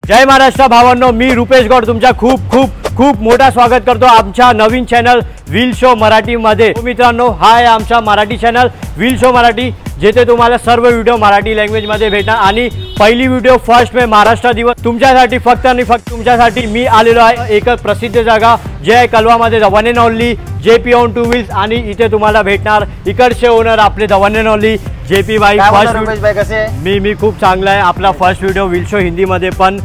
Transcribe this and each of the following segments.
जय महाराष्ट्र भावांनो, मी रुपेश गौड तुमचा खूप खूप खूप मोठा स्वागत करतो आमच्या नवीन चॅनल व्हील शो मराठी मध्ये। मित्रांनो, हा आहे आमचा Marathi channel wheel show Marathi, जेथे तुम्हाला सर्व व्हिडिओ मराठी लँग्वेज मध्ये भेटणार। आणि पहिली व्हिडिओ फर्स्ट मे महाराष्ट्र दिवस तुमच्यासाठी, फक्त आणि फक्त तुमच्यासाठी मी आलेलो आहे एक प्रसिद्ध जागा जे आहे कलवा मध्ये, the one and only JP on two wheels. आणि इथे तुम्हाला भेटणार इकडचे ओनर आपले the one and only JP भाई। मी खूप चांगला आहे। आपला first video wheel show Hindi मध्ये पण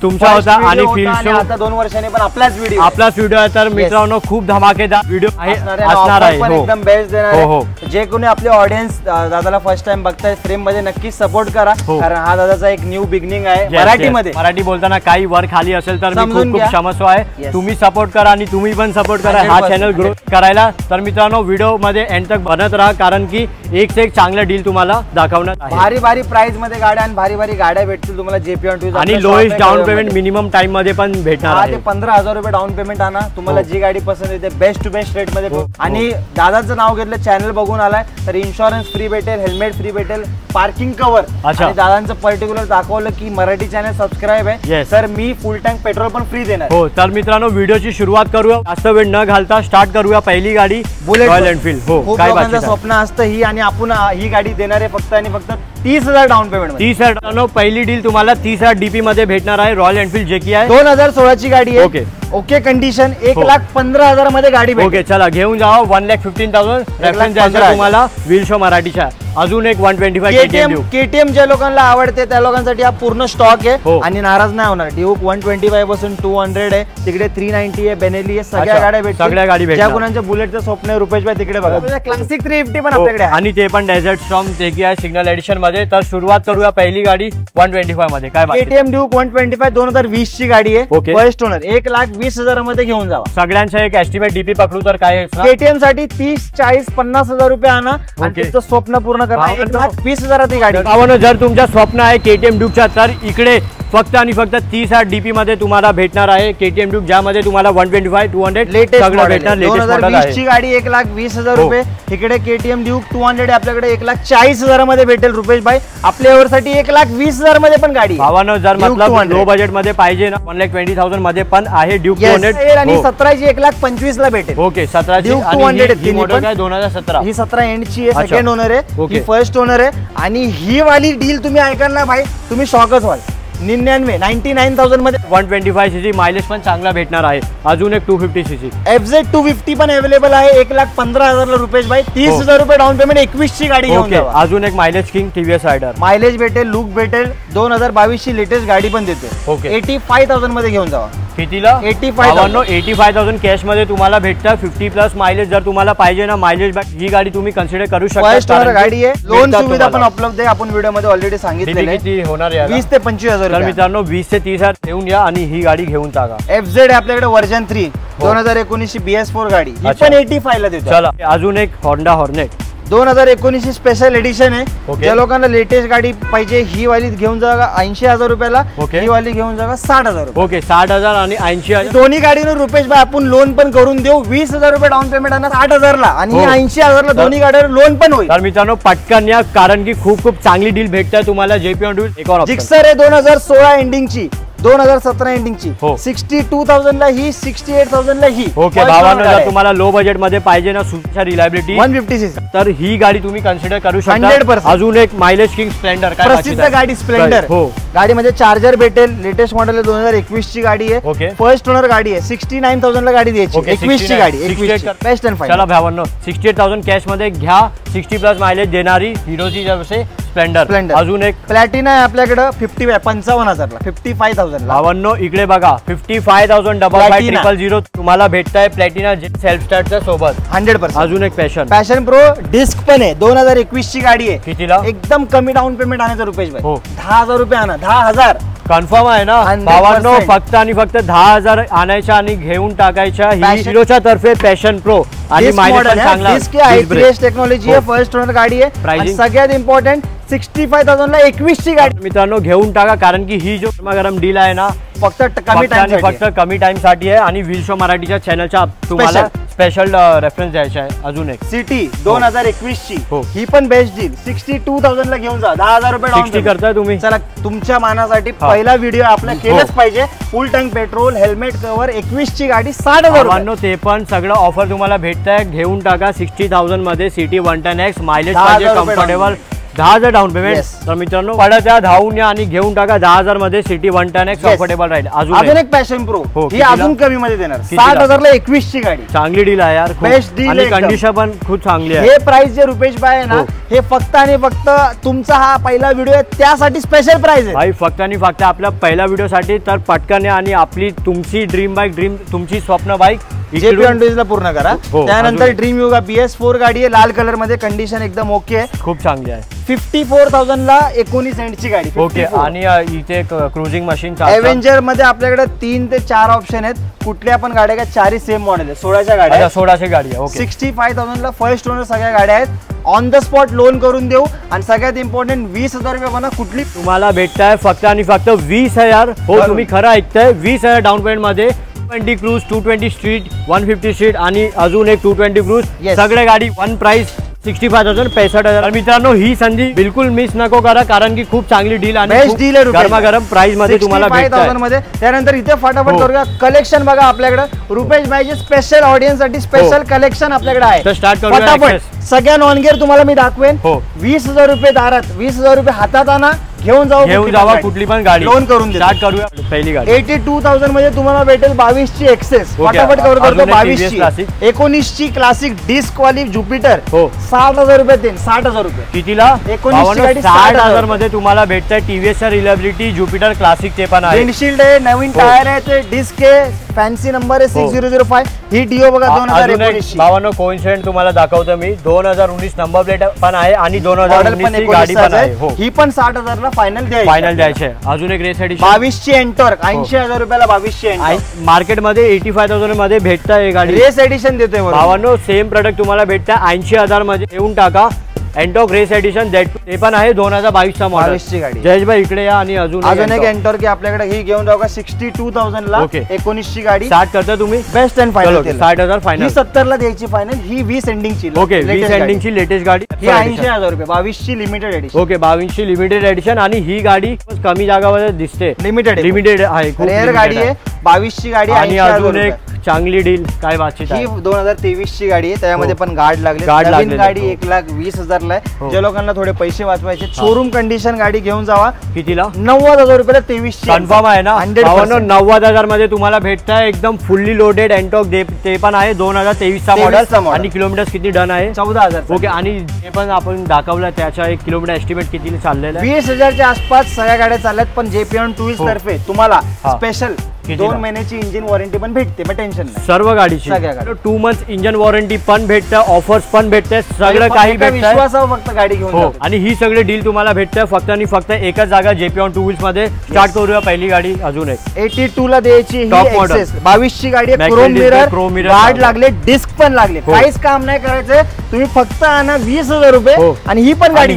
तुमचा होता आणि फील्ड शो आता 2 वर्षांनी पण आपलाच व्हिडिओ आहे। तर मित्रांनो, खूप धमाकेदार व्हिडिओ असणार आहे, एकदम बेस्ट देणार आहे। जे कोणी आपले ऑडियन्स दादाला फर्स्ट टाइम बघताय फ्रेम मध्ये नक्की सपोर्ट करा, कारण हा दादाचा एक न्यू बिगिनिंग आहे मराठी मध्ये। मराठी बोलताना काही वर खाली असेल तर मी खूप क्षमस्व आहे। तुम्ही सपोर्ट करा आणि तुम्ही पण सपोर्ट करा हा चॅनल ग्रो करायला। तर मित्रांनो, व्हिडिओ मध्ये एंड तक बनत राहा, कारण की एक से एक चांगला डील तुम्हाला दाखवणार आहे। भारी भारी प्राइस मध्ये गाड्या आणि भारी भारी गाड्या भेटतील तुम्हाला जेपी ऑन टू, आणि lowest down payment minimum time मध्ये पण भेटणार आहे। 15,000 रुपये डाऊन पेमेंट आणा, तुम्हाला जी गाडी पसंत येते बेस्ट टू बेस्ट रेट मध्ये। आणि दादाचं नाव घेतलं, चॅनल बघून आलाय तर इन्शुरन्स फ्री भेटेल, हेल्मेट फ्री भेटेल, पार्किंग कव्हर। आणि दादांचं पर्टिक्युलर दाखवलं की मराठी चॅनल सबस्क्राईब आहे तर मी फुल टँक पेट्रोल पण फ्री देणार। हो, तर मित्रांनो, व्हिडिओची सुरुवात करूया, जास्त वेळ न घालता स्टार्ट करूया। पहिली गाडी बुलेट रॉयल एनफील्ड। हो, काय स्वप्न असतं ही, आणि आपण ही गाडी देणार आहे फक्त आणि फक्त 30,000 डाऊन पेमेंट। 30,000 पहिली डील तुम्हाला 30,000 डीपी मध्ये भेटणार आहे। रॉयल एनफील्ड जे की आहे 2016 ची गाडी आहे। ओके कंडिशन, 1,15,000 मध्ये गाडी भेटेल। ओके, चला घेऊन जावा। 1,15,000 रेफरन्स द्यायचा तुम्हाला व्हील शो मराठीच्या। अजून एक 125 केटीएम ज्या लोकांना आवडते त्या लोकांसाठी हा पूर्ण स्टॉक आहे आणि नाराज नाही होणार। ड्यूक 125 पासून 200 आहे, तिकडे 390 आहे, बेनेली आहे, सगळ्या गाड्या भेटतील। सगळ्या गाडी भेटतील। ज्या कोणाच्या बुलेटचं स्वप्न आहे रुपेश भाई तिकडे बघा, क्लासिक 350 पण आपल्याकडे आहे, आणि ते पण डेझर्ट स्टॉर्म जे की आहे सिग्नल एडिशन मध्ये। तर सुरुवात करूया पहिली गाडी 125 मध्ये। काय केटीएम ड्यूक 125 2020 ची गाडी आहे, फर्स्ट ओनर। 1,20,000 मध्ये घेऊन जावा। सगळ्यांचा एक एस्टिमेट डीपी पकडू तर काय केटीएम साठी 30, 40, 50,000 रुपये आणा आणि तुमचं स्वप्न पूर्ण करा। 1,20,000 ती गाडी। जर तुमचं स्वप्न आहे केटीएम ड्यूकचा तर इकडे फक्त आणि फक्त 30,000 डीपी मध्ये तुम्हाला भेटणार आहे केटीएम ड्यूक, ज्यामध्ये तुम्हाला 125, 200 लेटेस्ट सगळं भेटणार। 2020 ची गाडी 1,20,000 रुपये। इकडे केटीएम ड्यूक 200 आपल्याकडे 1,40,000 मध्ये भेटेल। रुपेश भाई आपल्या साठी 1,20,000 मध्ये पण गाडी। भावानो, जर मतलब लो बजेट मध्ये पाहिजे ना 1,20,000 मध्ये पण आहे ड्यूक 200 आणि 17 ची 1,25,000 ला भेटेल। ओके, 17 ची 2017 ही 17 एंड ची आहे, सेकंड ओनर आहे, ही फर्स्ट ओनर आहे। आणि ही वाली डील तुम्ही ऐकाल ना भाई, तुम्ही शॉकच व्हाल। 99,000 मध्ये 125 सीसी मायलेज पण चांगला भेटणार आहे। अजून एक 250 सीसी FZ 250 पण अवेलेबल आहे 1,15,000 ला। रुपेश भाई 30,000 रुपये डाऊन पेमेंट, 21 ची गाडी घेऊन जावा। अजून एक mileage king TVS Raider, mileage भेटेल, लुक भेटेल, 2022 ची लेटेस्ट गाडी पण देते। 85,000 मध्ये घेऊन जावा। कितीला? 85,000 कॅश मध्ये तुम्हाला भेटतं। 50+ मायलेज जर तुम्हाला पाहिजे ना मायलेज ही गाडी तुम्ही कन्सिडर करू शकता। फर्स्ट ओनर गाडी आहे, लोन सुविधा पण उपलब्ध आहे, आपण व्हिडिओ मध्ये ऑलरेडी सांगितलेलं आहे। होणार आहे 20 ते 25,000। तर मित्रांनो, 20 ते 30,000 घेऊन या आणि ही गाडी घेऊन टाका। FZ आहे आपल्याकडे वर्जन 3 2019 ची BS4 गाडी, ही पण 85 ला देतो। चला, अजून एक होंडा हॉर्नेट 2019 ची स्पेशल एडिशन आहे। ज्या लोकांना लेटेस्ट गाडी पाहिजे ही वाली घेऊन जावा 80,000 रुपयाला, ही वाली घेऊन जावा 60,000 रुपये। ओके, 60,000 आणि 80,000 दोन्ही गाडीवर रुपेश भाई आपण लोन पण करून देऊ। 20,000 रुपये डाऊन पेमेंट आणा 60,000 ला आणि 80,000 ला दोन्ही गाडीवर लोन पण होईल। तर मित्रांनो, पटकन या, कारण की खूप चांगली डील भेटते तुम्हाला जेपी ऑन टू। एक और जिक्सर आहे 2016 एंडिंग ची, 2017 एंडिंग ची 62,000 ला ही, 68,000 ला ही। ओके भावांनो, जर तुम्हाला लो बजेट मध्ये पाहिजे ना सुरक्षा रिलायबिलिटी 150 सीसी तर ही गाडी तुम्ही कन्सिडर करू शकता 100%। अजून एक मायलेज किंग स्प्लेंडर, काय प्रसिद्ध गाडी स्प्लेंडर। गाडीमध्ये चार्जर भेटेल, लेटेस्ट मॉडेल आहे, 2021 ची गाडी आहे, फर्स्ट ओनर गाडी आहे। 69,000 ला गाडी द्यायची, 21 ची गाडी, 21 बेस्ट अँड फाइन। चला भावांनो, 68,000 कॅश मध्ये घ्या, 60+ मायलेज देणारी हिरोची जसे स्प्लेंडर। अजून एक प्लॅटिना आहे आपल्याकडे 55,000 ला, 55,000 ला। भावांनो, इकडे बघा 55,000 55,000 तुम्हाला भेटताय प्लॅटिना सेल्फ स्टार्टच्या सोबत 100%। अजून एक पॅशन प्रो डिस्क पण आहे, 2021 ची गाडी आहे। कितीला? एकदम कमी डाऊन पेमेंट आणायचं रुपेश भाई, 10,000 रुपये आणा, 10,000 कन्फर्म आहे ना भावांनो? फक्त आणि फक्त 10,000 आणायच्या आणि घेऊन टाकायच्या। हिरोच्या तर्फे पॅशन प्रो आणि मायलेज चांगला, टेक्नॉलॉजी आहे, फर्स्ट ओनर गाडी आहे। सगळ्यात इम्पॉर्टंट 65,000 ला 21 ची गाडी। मित्रांनो, घेऊन टाका, कारण की ही जो गरम डील आहे ना फक्त कमी टाइम साठी आहे आणि व्हील शो मराठीच्या चॅनलच्या तुम्हाला स्पेशल रेफरन्स द्यायचा आहे अजून एक सिटी 2021 ची हो. ही पण बेस्ट डील 62,000 ला घेऊन जा. 10,000 रुपये डाऊन 60 करताय तुम्ही. चला तुमच्या मानासाठी पहिला व्हिडिओ आपला केलंच पाहिजे. फुल टँक पेट्रोल हेल्मेट कव्हर 21 ची गाडी 60,000 रुपये. ते पण सगळं ऑफर तुम्हाला भेटतंय. घेऊन टाका 60,000 मध्ये सिटी 110X मायलेज पाहिजे कम्फर्टेबल 10,000 डाऊन पेमेंट. तर मित्रांनो पडत या धावून या आणि घेऊन टाका 10,000 मध्ये सिटी 110X कम्फर्टेबल राहील. अजून एक पॅशन प्रो ही अजून कमी मध्ये देणार 60,000 ला 21 ची गाडी. चांगली डील आहे यार. बेस्ट डील आणि कंडिशन पण खूप चांगली आहे. हे प्राइस जे रुपेश भाई आहे ना हे फक्त आणि फक्त तुमचा हा पहिला व्हिडिओ आहे त्यासाठी स्पेशल प्राइस आहे भाई. फक्त आणि फक्त आपल्या पहिल्या व्हिडिओ साठी. तर पटकन आणि आपली तुमची ड्रीम बाईक तुमची स्वप्न बाईक ला पूर्ण करा. त्यानंतर ड्रीम युगा BS4 गाडी आहे लाल कलर मध्ये. कंडिशन एकदम ओके आहे. खूप चांगली आहे. 54,000 ला 19 सेंटची गाडी. ओके. आणि इथे क्रुझिंग मशीन एव्हेंजर मध्ये आपल्याकडे 3 ते 4 ऑप्शन आहेत. कुठल्या पण गाड्या का 4 सेम मॉडेल आहे. 16च्या गाड्या 16ची गाडी आहे. 65,000 ला फर्स्ट ओनर सगळ्या गाड्या आहेत. ऑन द स्पॉट लोन करून देऊ. आणि सगळ्यात इम्पॉर्टंट 20,000 रुपये म्हणा कुठली तुम्हाला भेटताय फक्त आणि फक्त 20,000. हो तुम्ही खरं ऐकताय. 20,000 डाऊन पेमेंट मध्ये 220 क्रूज 220 स्ट्रीट 150 स्ट्रीट आणि अजून एक 220 क्रूज सगळे गाडी वन प्राइस 65,000 65,000. मित्रांनो ही संधी बिलकुल मिस नको करा कारण की खूप चांगली डील आणि बेस्ट डील आहे. गरमागरम प्राइस मध्ये तुम्हाला भेटतं मध्ये. त्यानंतर इथे फटाफट करूया कलेक्शन बघा आपल्याकडे. रुपेश भाईचे स्पेशल ऑडियन्स साठी स्पेशल कलेक्शन आपल्याकडे आहे. तर स्टार्ट करूया. फटाफट सगळ्या नॉन गिअर तुम्हाला मी दाखवेन. 20,000 रुपये दारात 20,000 रुपये हातात आणा घेऊन जावा कुठली पण गाडी लोन करून स्टार्ट करूया. पहिली गाडी 82,000 मध्ये तुम्हाला भेटेल 22 ची एक्सेस. फटाफट कव्हर करतो. 22 ची 19 ची क्लासिक डिस्क वाली ज्युपिटर 60,000 रुपये देईन. 60,000 रुपये कितीला 19 ची गाडी 60,000 मध्ये तुम्हाला भेटतंय. टीव्हीएस रिलायबिलिटी ज्युपिटर क्लासिक ते पण आहे. विंडशील्ड आहे नवीन टायर आहे ते डिस्क आहे फॅन्सी नंबर आहे 6005. ही डिओ बघा 2019 भावांनो कोइन्सिडेंट तुम्हाला दाखवतो मी. 2019 नंबर प्लेट पण आहे आणि 2019 ची गाडी पण आहे. ही पण 60,000 ला फायनल द्यायचे. अजून एक रेस एडिशन 22 ची एंटर 80,000 रुपयाला 22 ची एंटर. मार्केट मध्ये 85,000 मध्ये भेटतं हे गाडी. रेस एडिशन देतोय भावांनो सेम प्रोडक्ट तुम्हाला भेटतं 80,000 मध्ये. येऊन टाका एंटॉक रेस एडिशन ते पण आहे 2022 चा मॉडेल. जयेश भाई इकडे या. आणि अजून एक एंटॉर की आपल्याकडे ही घेऊन जाऊ का 62,000 ला 19 ची गाडी. 60 करता तुम्ही बेस्ट अँड फायनल 60,000 फायनल. 70 ला द्यायची फायनल. ही 20 एंडिंग ची. ओके 20 एंडिंग ची लेटेस्ट गाडी. ही 80,000 रुपये 22 ची लिमिटेड एडिशन. ओके 22 ची लिमिटेड एडिशन. आणि ही गाडी कमी जागामध्ये दिसते. लिमिटेड आहे. रेअर गाडी आहे 22 ची गाडी. आणि अजून एक चांगली डील काय बातचीत ही 2023 ची गाडी आहे. त्यामध्ये पण गार्ड लागले. गाडी 1,20,000 ला आहे. ज्या लोकांना थोडे पैसे वाचवायचे शोरूम कंडिशन गाडी घेऊन जावा. कितीला 90,000 रुपयाला 23 ची कन्फर्म आहे ना. 90,000 मध्ये तुम्हाला भेटताय एकदम फुल्ली लोडेड एंटॉक ते पण आहे 2023 चा मॉडेल. आणि किलोमीटर किती डन आहे 14,000. ओके. आणि ते पण आपण दाखवलं त्याच्या 1 किलोमीटर एस्टिमेट किती चाललेलं आहे. 20,000च्या आसपास सगळ्या गाड्या चालल्यात. पण JP टूल्स तर्फे तुम्हाला स्पेशल 2 महिन्याची इंजिन वॉरंटी पण भेटते. मग टेन्शन नाही. सर्व गाडीची 2 मंथ इंजिन वॉरंटी पण भेटते. ऑफर्स पण भेटते. सगळं काही भेटतं. फक्त गाडी घेऊन. आणि ही सगळी डील तुम्हाला भेटते फक्त आणि फक्त एकच जागा JP टू व्हील्स मध्ये. स्टार्ट करूया पहिली गाडी. अजून एक 82 ला द्यायची 22 ची गाडी आहे. क्रोम मिरर गार्ड लागले डिस्क पण लागले. काहीच काम नाही करायचं. तुम्ही फक्त आणा 20,000 रुपये आणि ही पण गाडी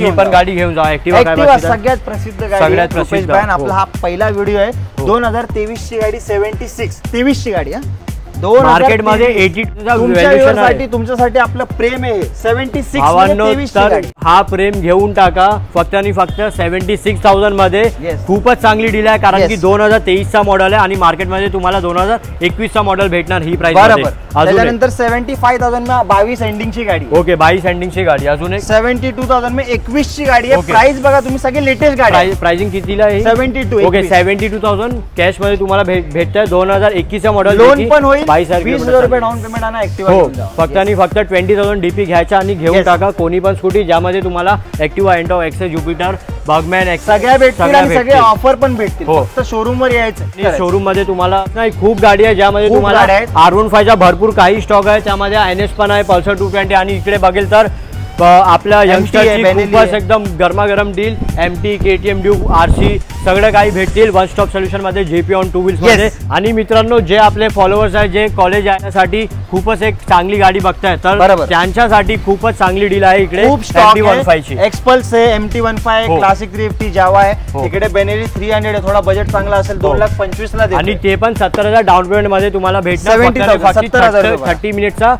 घेऊन जा. ऍक्टिवा सगळ्यात प्रसिद्ध गाडी. आपला हा पहिला व्हिडिओ आहे. 2023 ची गाडी 76 23 ची गाडी. मार्केट मध्ये 82 तुमच्यासाठी आपलं प्रेम आहे 76. हा प्रेम घेऊन टाका फक्त आणि फक्त 76,000 मध्ये. खूपच चांगली डील आहे कारण की 2023 चा मॉडेल आहे आणि मार्केट मध्ये तुम्हाला 2021 चा मॉडेल भेटणार. ही प्राइस त्याच्यानंतर 75,000 में 22 एंडिंग ची गाडी. ओके 22 एंडिंग ची गाडी. अजून एक 72,000 में 21 ची गाडी आहे. प्राइस बघा तुम्ही सगळे लेटेस्ट गाडी. प्राइसिंग कितीला आहे 72. ओके 72,000 कॅश मध्ये तुम्हाला भेटतंय. 2021 चा मॉडेल. लोन पण होईल. 22,000 रुपये डाऊन पेमेंट आणा. ऍक्टिव्हा फक्त आणि फक्त 20,000 डीपी घ्यायचा आणि घेऊन टाका कोणी पण स्कूटी ज्यामध्ये तुम्हाला ऍक्टिव्हा एंटॉक एक्सेस ज्युपिटर बर्गमॅन सगळ्या भेटतील आणि सगळे ऑफर पण भेटतील. फक्त शोरूम वर यायचं. शोरूम मध्ये तुम्हाला नाही खूप गाडी आहे ज्यामध्ये तुम्हाला R15 चा भरपूर काही स्टॉक आहे. त्यामध्ये NS पण आहे पल्सर 220. आणि इकडे बघेल तर आपल्या यंगस्टरची खूपच एकदम गरमागरम deal. MT KTM Duke RC सगळं काही भेटतील वन स्टॉप सोल्युशन मध्ये JP टू व्हील्स मध्ये. आणि मित्रांनो जे आपले फॉलोअर्स आहेत जे कॉलेज जाण्यासाठी खूपच एक चांगली गाडी बघताय तर त्यांच्यासाठी खूपच चांगली डील आहे. इकडे MT15 ची एक्सपल्स आहे MT15 क्लासिक 350 जावा आहे. इकडे बेनेली 300 आहे. थोडा बजेट चांगला असेल 2,25,000 ला. आणि ते पण 70,000 डाऊन पेमेंट मध्ये तुम्हाला भेटणार. 70,000 30 मिनिटचा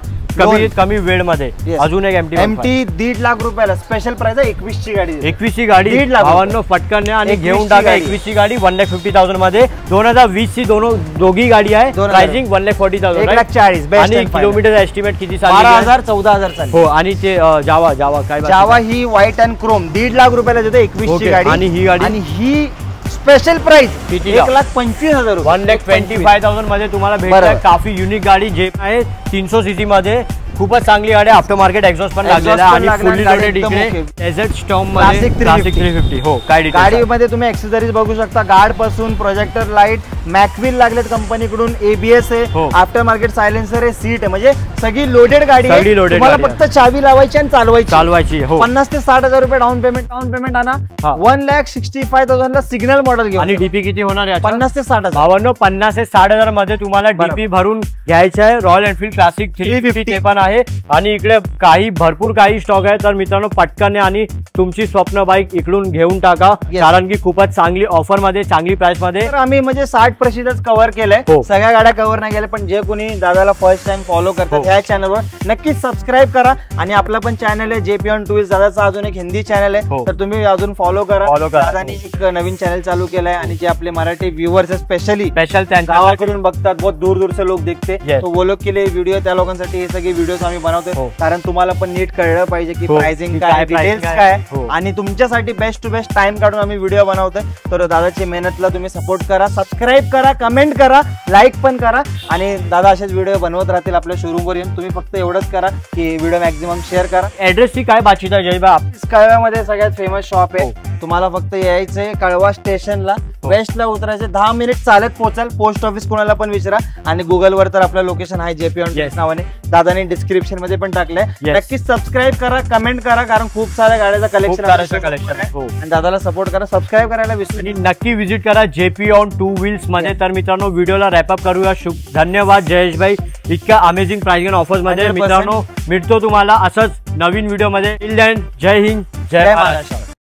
कमी वेळ मध्ये अजून एक एमटी 1.5 लाख रुपयाला स्पेशल प्राइस आहे. 21 ची गाडी 21 ची गाडी 1.5 लाख भावांनो पटकन आणि घेऊन टाका. 21 ची गाडी 1,50,000 मध्ये 2020 ची दोघी गाडी आहे. प्राइसिंग 1,40,000 1,40,000 आणि किलोमीटर एस्टिमेट किती 12,000 14,000 चालेल. हो आणि ते जावा काय जावा ही व्हाईट अँड क्रोम 1.5 लाख रुपयाला देतो. 21 ची गाडी आणि ही स्पेशल प्राइस 1,25,000 1,25,000 मध्ये तुम्हाला भेटते. काफी युनिक गाडी जे आहे 300 सीसी मध्ये खूपच चांगली गाडी. आफ्टर मार्केट एक्झॉस्ट पण लागलेला आहे आणि फुल्ली लोडेड इकडे डेझर्ट स्टॉर्म मध्ये क्लासिक 350. हो काय गाडीमध्ये तुम्ही एक्सेसरीज बघू शकता. गार्ड पासून प्रोजेक्टर लाईट मॅकविल लागलेत कंपनीकडून. एबीएस आहे. आफ्टर मार्केट सायलेन्सर आहे. सीट आहे. म्हणजे सगळी लोडेड गाडी आहे. तुम्हाला फक्त चावी लावायची आणि चालवायची. 50,000 ते 60,000 रुपये डाऊन पेमेंट आणा. 1,65,000 ला सिग्नल मॉडेल घेऊ आणि डीपी किती होणार आहे? 50,000 ते 60,000. भावांनो 50,000 ते 60,000 मध्ये तुम्हाला डीपी भरून घ्यायचं आहे. रॉयल एनफील्ड क्लासिक 350 ते पण आहे. आणि इकडे भरपूर काही स्टॉक आहे. तर मित्रांनो पटकन आणि तुमची स्वप्न बाईक इकडून घेऊन टाका. कारण की खूपच चांगली ऑफर मध्ये चांगली प्राइस मध्ये. आम्ही म्हणजे 60% कव्हर केलंय. सगळ्या गाड्या कव्हर नाही केल्या. पण जे कोणी दादाला फर्स्ट टाइम फॉलो करतात या चॅनलवर नक्कीच सबस्क्राईब करा. आणि आपला पण चॅनल आहे जेपी ऑन टू व्हील्स. दादाचा अजून एक हिंदी चॅनल आहे. तर तुम्ही अजून फॉलो करा. दादानी एक नवीन चॅनल चालू केलाय. आणि जे आपले मराठी व्ह्युअर्स स्पेशल गावाकडून बघतात. बहुत दूर दूर से लोक देखते. तो वो लोग के लिए व्हिडिओ त्या लोकांसाठी हे सगळे व्हिडिओ आम्ही बनवतो. कारण तुम्हाला पण नीट कळलं पाहिजे की प्राइसिंग काय डिटेल्स काय. आणि तुमच्यासाठी बेस्ट टू बेस्ट टाइम काढून आम्ही व्हिडिओ बनवतोय. तर दादाची मेहनतला तुम्ही सपोर्ट करा. सबस्क्राईब करा. कमेंट करा. लाईक पण करा. आणि दादा असेच व्हिडिओ बनवत राहतील आपल्या शोरूम वर येऊन. तुम्ही फक्त एवढंच करा की व्हिडिओ मॅक्झिमम शेअर करा. ऍड्रेसची काय बातचीत आहे जयबा? कळव्यामध्ये सगळ्यात फेमस शॉप आहे. तुम्हाला फक्त यायचंय कळवा स्टेशनला. वेस्टला उतरायचे 10 मिनिट चालत पोहोचाल. पोस्ट ऑफिस कोणाला पण विचारा. आणि गुगल वर तर आपलं लोकेशन आहे जेपी ऑन नावाने. दादाने डिस्क्रिप्शन मध्ये पण टाकलंय. नक्कीच सबस्क्राईब करा. कमेंट करा. कारण खूप साऱ्या गाड्याचं कलेक्शन आणि दादाला सपोर्ट करा. सबस्क्राईब करायला विसरू. नक्की व्हिजिट करा जेपी ऑन टू व्हील्स मध्ये. तर मित्रांनो व्हिडिओला रॅपअप करूया. धन्यवाद जयेश भाई इतक्या अमेझिंग प्राइस अँड ऑफर्स मध्ये. मित्रांनो भेटतो तुम्हाला असंच नवीन व्हिडिओ मध्ये. जय हिंद जय महाराष्ट्र.